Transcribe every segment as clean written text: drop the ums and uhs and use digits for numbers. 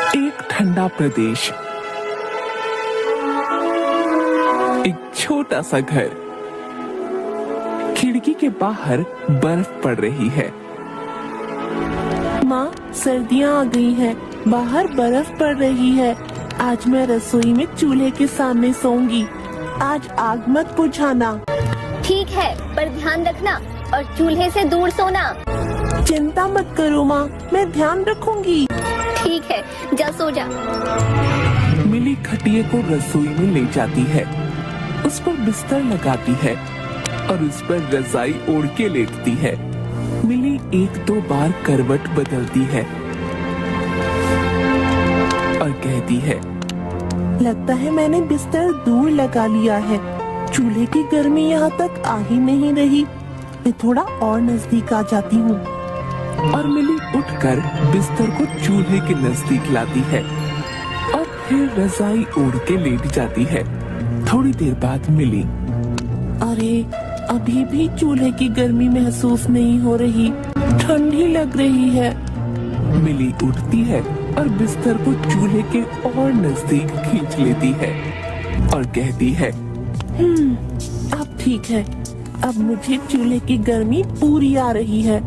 एक ठंडा प्रदेश, एक छोटा सा घर, खिड़की के बाहर बर्फ पड़ रही है। माँ, सर्दियाँ आ गई हैं, बाहर बर्फ पड़ रही है। आज मैं रसोई में चूल्हे के सामने सोऊंगी। आज आग मत बुझाना। ठीक है, पर ध्यान रखना और चूल्हे से दूर सोना। चिंता मत करो माँ, मैं ध्यान रखूंगी। ठीक है, जा सो जा। मिली खटिए को रसोई में ले जाती है, उस पर बिस्तर लगाती है और उस पर रजाई ओढ़ के लेटती है। मिली एक दो बार करवट बदलती है और कहती है, लगता है मैंने बिस्तर दूर लगा लिया है। चूल्हे की गर्मी यहाँ तक आ ही नहीं रही। मैं थोड़ा और नजदीक आ जाती हूँ। और मिली उठकर बिस्तर को चूल्हे के नजदीक लाती है और फिर रजाई ओढ़ के लेट जाती है। थोड़ी देर बाद मिली, अरे अभी भी चूल्हे की गर्मी महसूस नहीं हो रही, ठंडी लग रही है। मिली उठती है और बिस्तर को चूल्हे के और नजदीक खींच लेती है और कहती है, अब ठीक है। अब मुझे चूल्हे की गर्मी पूरी आ रही है।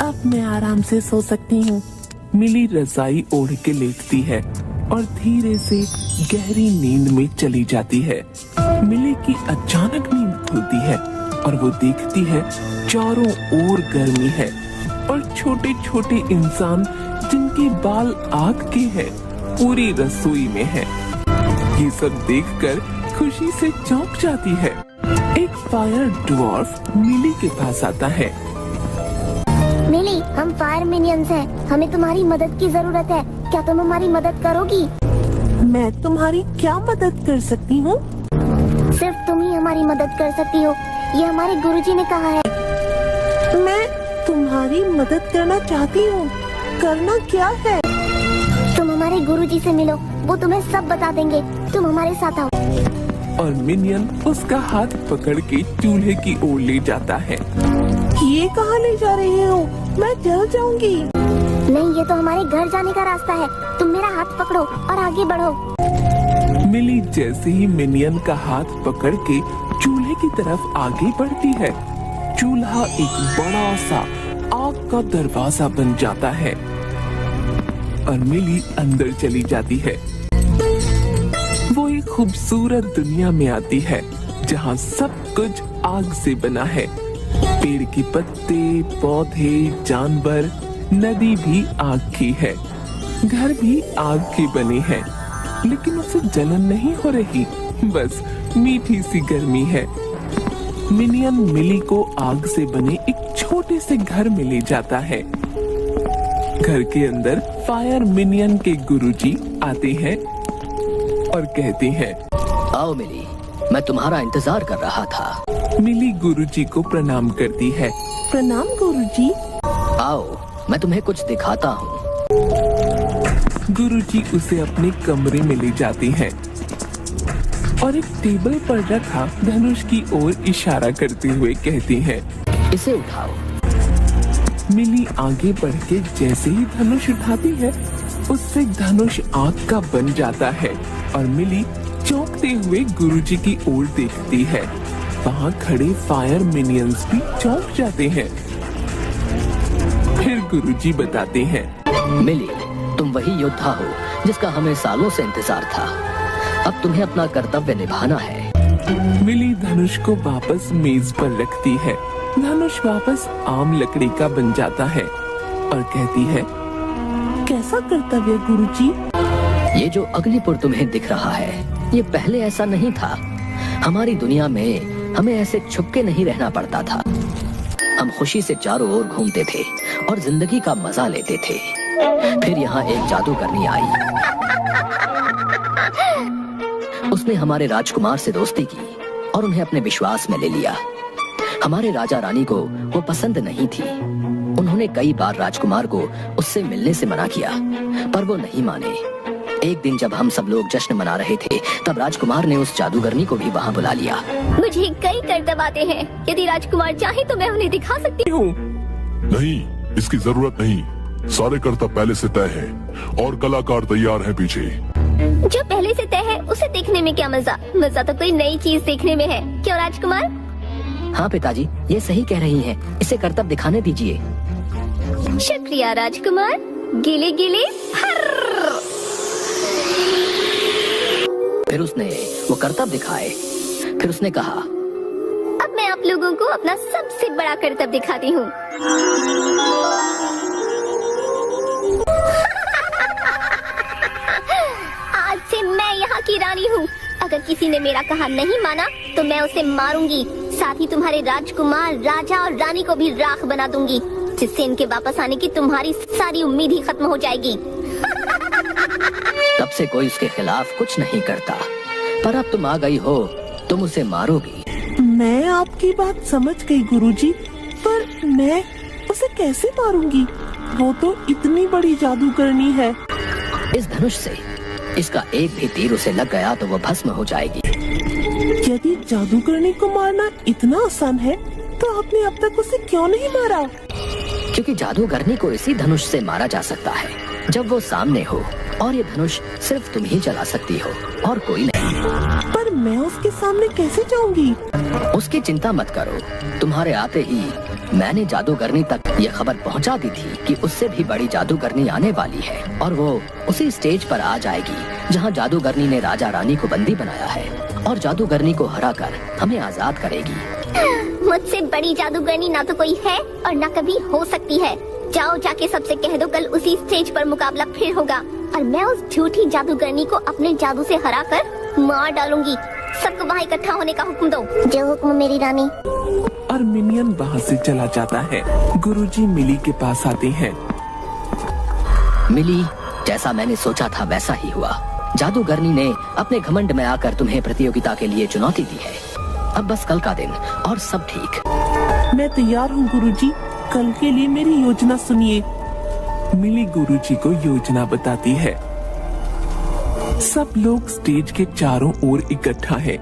अब मैं आराम से सो सकती हूँ। मिली रजाई ओढ़ के लेटती है और धीरे से गहरी नींद में चली जाती है। मिली की अचानक नींद खुलती है और वो देखती है चारों ओर गर्मी है और छोटे छोटे इंसान जिनके बाल आग के हैं पूरी रसोई में है। ये सब देखकर खुशी से चौंक जाती है। एक फायर ड्वार्फ मिली के पास आता है। मिली, हम फायर मिनियंस हैं। हमें तुम्हारी मदद की जरूरत है। क्या तुम हमारी मदद करोगी? मैं तुम्हारी क्या मदद कर सकती हूँ? सिर्फ तुम ही हमारी मदद कर सकती हो, ये हमारे गुरुजी ने कहा है। मैं तुम्हारी मदद करना चाहती हूँ। करना क्या है? तुम हमारे गुरुजी से मिलो, वो तुम्हें सब बता देंगे। तुम हमारे साथ आओ। और मिनियन उसका हाथ पकड़ के चूल्हे की ओर ले जाता है। ये कहाँ ले जा रहे हो? मैं जल जाऊंगी। नहीं, ये तो हमारे घर जाने का रास्ता है। तुम मेरा हाथ पकड़ो और आगे बढ़ो। मिली जैसे ही मिनियन का हाथ पकड़ के चूल्हे की तरफ आगे बढ़ती है, चूल्हा एक बड़ा सा आग का दरवाजा बन जाता है और मिली अंदर चली जाती है। वो एक खूबसूरत दुनिया में आती है जहाँ सब कुछ आग से बना है। पेड़ के पत्ते, पौधे, जानवर, नदी भी आग की है। घर भी आग के बने हैं, लेकिन उसे जलन नहीं हो रही, बस मीठी सी गर्मी है। मिनियन मिली को आग से बने एक छोटे से घर में ले जाता है। घर के अंदर फायर मिनियन के गुरुजी आते हैं और कहते हैं, आओ मिली, मैं तुम्हारा इंतजार कर रहा था। मिली गुरुजी को प्रणाम करती है। प्रणाम गुरुजी। आओ, मैं तुम्हें कुछ दिखाता हूँ। गुरुजी उसे अपने कमरे में ले जाते हैं और एक टेबल पर रखा धनुष की ओर इशारा करते हुए कहते हैं, इसे उठाओ। मिली आगे बढ़ के जैसे ही धनुष उठाती है, उससे धनुष आग का बन जाता है और मिली चौंकते हुए गुरुजी की ओर देखती है। वहाँ खड़े फायर मिनियंस भी चौंक जाते हैं। फिर गुरुजी बताते हैं, मिली, तुम वही योद्धा हो जिसका हमें सालों से इंतजार था। अब तुम्हें अपना कर्तव्य निभाना है। मिली धनुष को वापस मेज पर रखती है। धनुष वापस आम लकड़ी का बन जाता है और कहती है, कैसा कर्तव्य गुरुजी? ये जो अग्निपुर तुम्हें दिख रहा है, ये पहले ऐसा नहीं था। हमारी दुनिया में हमें ऐसे छुपके नहीं रहना पड़ता था। हम खुशी से चारों ओर घूमते थे और जिंदगी का मजा लेते थे। फिर यहाँ एक जादूगरनी आई। उसने हमारे राजकुमार से दोस्ती की और उन्हें अपने विश्वास में ले लिया। हमारे राजा रानी को वो पसंद नहीं थी। उन्होंने कई बार राजकुमार को उससे मिलने से मना किया, पर वो नहीं माने। एक दिन जब हम सब लोग जश्न मना रहे थे, तब राजकुमार ने उस जादूगरनी को भी वहाँ बुला लिया। मुझे कई करतब आते हैं। यदि राजकुमार चाहे तो मैं उन्हें दिखा सकती हूँ। नहीं, इसकी जरूरत नहीं। सारे कर्तव्य पहले से तय हैं और कलाकार तैयार हैं पीछे। जो पहले से तय है उसे देखने में क्या मजा, मजा तो कोई नई चीज देखने में है, क्यों राजकुमार? हाँ पिताजी, ये सही कह रही हैं। इसे कर्तव्य दिखाने दीजिए। शुक्रिया राजकुमार। गिले गिले हर्र। फिर उसने वो कर्तव्य दिखाए। फिर उसने कहा, अब मैं आप लोगों को अपना सबसे बड़ा कर्तव्य दिखाती हूँ। आज से मैं यहाँ की रानी हूँ। अगर किसी ने मेरा कहा नहीं माना तो मैं उसे मारूंगी। साथ ही तुम्हारे राजकुमार, राजा और रानी को भी राख बना दूंगी, जिससे इनके वापस आने की तुम्हारी सारी उम्मीद ही खत्म हो जाएगी। तब से कोई उसके खिलाफ कुछ नहीं करता, पर अब तुम आ गई हो, तुम उसे मारोगी। मैं आपकी बात समझ गई गुरुजी, पर मैं उसे कैसे मारूंगी? वो तो इतनी बड़ी जादूगरनी है। इस धनुष से इसका एक भी तीर उसे लग गया तो वो भस्म हो जाएगी। यदि जादूगरनी को मारना इतना आसान है तो आपने अब तक उसे क्यों नहीं मारा? क्योंकि जादूगरनी को इसी धनुष से मारा जा सकता है जब वो सामने हो, और ये धनुष सिर्फ तुम ही चला सकती हो और कोई नहीं। पर मैं उसके सामने कैसे जाऊंगी? उसकी चिंता मत करो। तुम्हारे आते ही मैंने जादूगरनी तक ये खबर पहुंचा दी थी कि उससे भी बड़ी जादूगरनी आने वाली है, और वो उसी स्टेज पर आ जाएगी जहां जादूगरनी ने राजा रानी को बंदी बनाया है, और जादूगरनी को हराकर हमें आजाद करेगी। मुझसे बड़ी जादूगरनी ना तो कोई है और ना कभी हो सकती है। जाओ जाके सबसे कह दो कल उसी स्टेज पर मुकाबला फिर होगा, और मैं उस झूठी जादूगरनी को अपने जादू से हराकर मार डालूंगी। सबको वहाँ इकट्ठा होने का हुक्म दो। जो हुक्म मेरी रानी। और मिनियन वहाँ से चला जाता है। गुरुजी मिली के पास आते हैं। मिली, जैसा मैंने सोचा था वैसा ही हुआ। जादूगरनी ने अपने घमंड में आकर तुम्हें प्रतियोगिता के लिए चुनौती दी है। अब बस कल का दिन और सब ठीक। मैं तैयार हूँ गुरुजी, कल के लिए मेरी योजना सुनिए। मिली गुरुजी को योजना बताती है। सब लोग स्टेज के चारों ओर इकट्ठा है।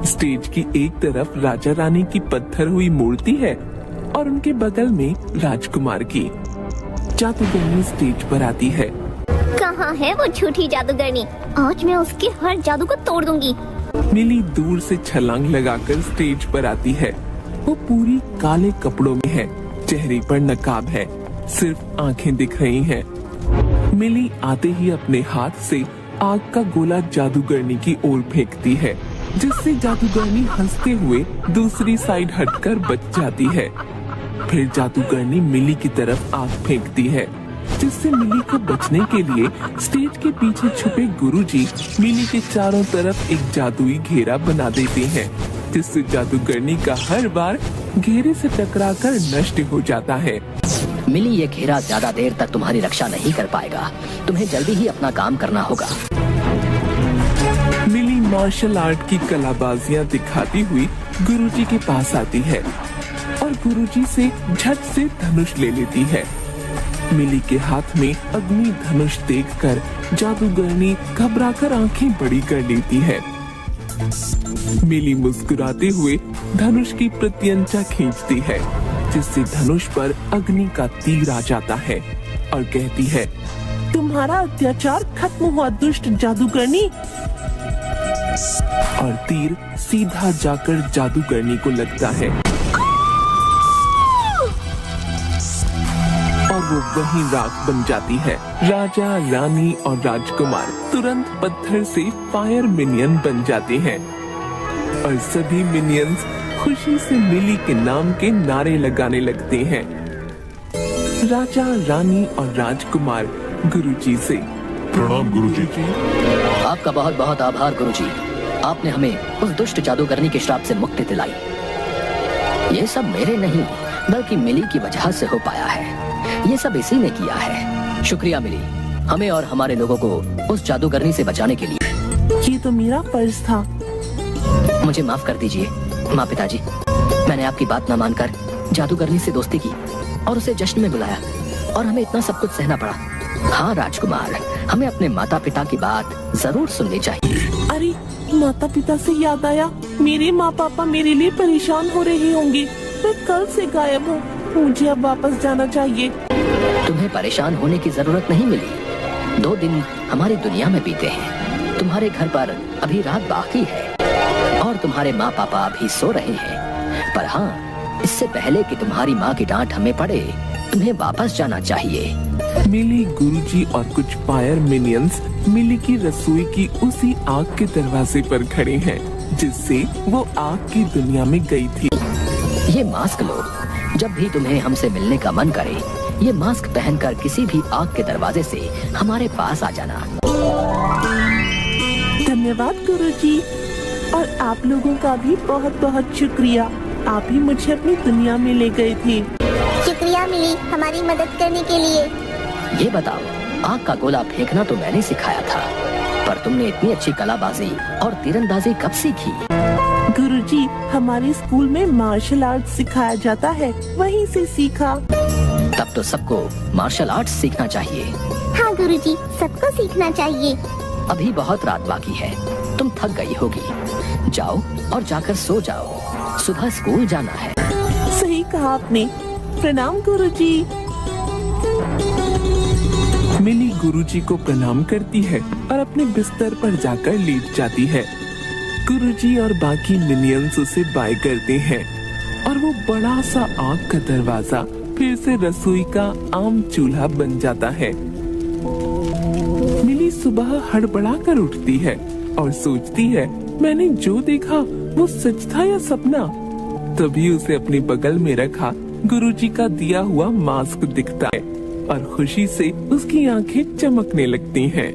स्टेज की एक तरफ राजा रानी की पत्थर हुई मूर्ति है और उनके बगल में राजकुमार की। जादूगरनी स्टेज पर आती है। कहाँ है वो झूठी जादूगरनी? आज मैं उसके हर जादू को तोड़ दूंगी। मिली दूर से छलांग लगाकर स्टेज पर आती है। वो पूरी काले कपड़ों में है, चेहरे पर नकाब है, सिर्फ आंखें दिख रही हैं। मिली आते ही अपने हाथ से आग का गोला जादूगरनी की ओर फेंकती है, जिससे जादूगरनी हंसते हुए दूसरी साइड हटकर बच जाती है। फिर जादूगरनी मिली की तरफ आग फेंकती है, जिससे मिली को बचने के लिए स्टेज के पीछे छुपे गुरुजी मिली के चारों तरफ एक जादुई घेरा बना देते हैं, जिससे जादूगरनी का हर बार घेरे से टकराकर नष्ट हो जाता है। मिली, ये घेरा ज्यादा देर तक तुम्हारी रक्षा नहीं कर पाएगा। तुम्हें जल्दी ही अपना काम करना होगा। मिली मार्शल आर्ट की कलाबाजियां दिखाती हुई गुरुजी के पास आती है और गुरुजी से झट से धनुष ले लेती है। मिली के हाथ में अग्नि धनुष देखकर जादूगरनी घबराकर आंखें बड़ी कर लेती है। मिली मुस्कुराते हुए धनुष की प्रत्यंचा खींचती है, जिससे धनुष पर अग्नि का तीर आ जाता है और कहती है, तुम्हारा अत्याचार खत्म हुआ दुष्ट जादूगरनी। और तीर सीधा जाकर जादूगरनी को लगता है और वो वहीं राख बन जाती है। राजा, रानी और राजकुमार तुरंत पत्थर से फायर मिनियन बन जाते हैं और सभी मिनियंस खुशी से मिली के नाम के नारे लगाने लगते हैं। राजा, रानी और राजकुमार गुरुजी से प्रणाम गुरुजी। आपका बहुत बहुत आभार गुरुजी। आपने हमें उस दुष्ट जादूगरनी के श्राप से मुक्ति दिलाई। ये सब मेरे नहीं बल्कि मिली की वजह से हो पाया है। ये सब इसी ने किया है। शुक्रिया मिली, हमें और हमारे लोगों को उस जादूगरनी से बचाने के लिए। ये तो मेरा फर्ज था। मुझे माफ कर दीजिए माँ पिताजी। मैंने आपकी बात न मानकर जादूगरनी से दोस्ती की और उसे जश्न में बुलाया और हमें इतना सब कुछ सहना पड़ा। हाँ राजकुमार, हमें अपने माता पिता की बात जरूर सुननी चाहिए। अरे माता पिता से याद आया, मेरे माँ पापा मेरे लिए परेशान हो रहे होंगे। मैं कल से गायब हूँ, मुझे अब वापस जाना चाहिए। तुम्हें परेशान होने की जरूरत नहीं मिली। 2 दिन हमारी दुनिया में बीते हैं। तुम्हारे घर पर अभी रात बाकी है और तुम्हारे माँ पापा अभी सो रहे हैं। पर हाँ, इससे पहले कि तुम्हारी माँ की डांट हमें पड़े, तुम्हें वापस जाना चाहिए। मिली, गुरुजी और कुछ फायर मिनियंस मिली की रसोई की उसी आग के दरवाजे पर खड़े हैं जिससे वो आग की दुनिया में गई थी। ये मास्क लो। जब भी तुम्हें हमसे मिलने का मन करे, ये मास्क पहनकर किसी भी आग के दरवाजे से हमारे पास आ जाना। धन्यवाद गुरुजी, और आप लोगों का भी बहुत बहुत शुक्रिया। आप ही मुझे अपनी दुनिया में ले गए थे। शुक्रिया मिली हमारी मदद करने के लिए। ये बताओ, आग का गोला फेंकना तो मैंने सिखाया था, पर तुमने इतनी अच्छी कलाबाजी और तीरंदाजी कब सीखी? गुरुजी, हमारे स्कूल में मार्शल आर्ट सिखाया जाता है, वहीं से सीखा। तब तो सबको मार्शल आर्ट्स सीखना चाहिए। हाँ गुरुजी, सबको सीखना चाहिए। अभी बहुत रात बाकी है, तुम थक गई होगी। जाओ और जाकर सो जाओ, सुबह स्कूल जाना है। सही कहा आपने। प्रणाम गुरुजी। मिली गुरुजी को प्रणाम करती है और अपने बिस्तर पर जाकर लेट जाती है। गुरुजी और बाकी मिनियंस उसे बाय करते हैं और वो बड़ा सा आग का दरवाजा फिर से रसोई का आम चूल्हा बन जाता है। मिली सुबह हड़बड़ा कर उठती है और सोचती है, मैंने जो देखा वो सच था या सपना। तभी उसे अपने बगल में रखा गुरुजी का दिया हुआ मास्क दिखता है और खुशी से उसकी आंखें चमकने लगती हैं।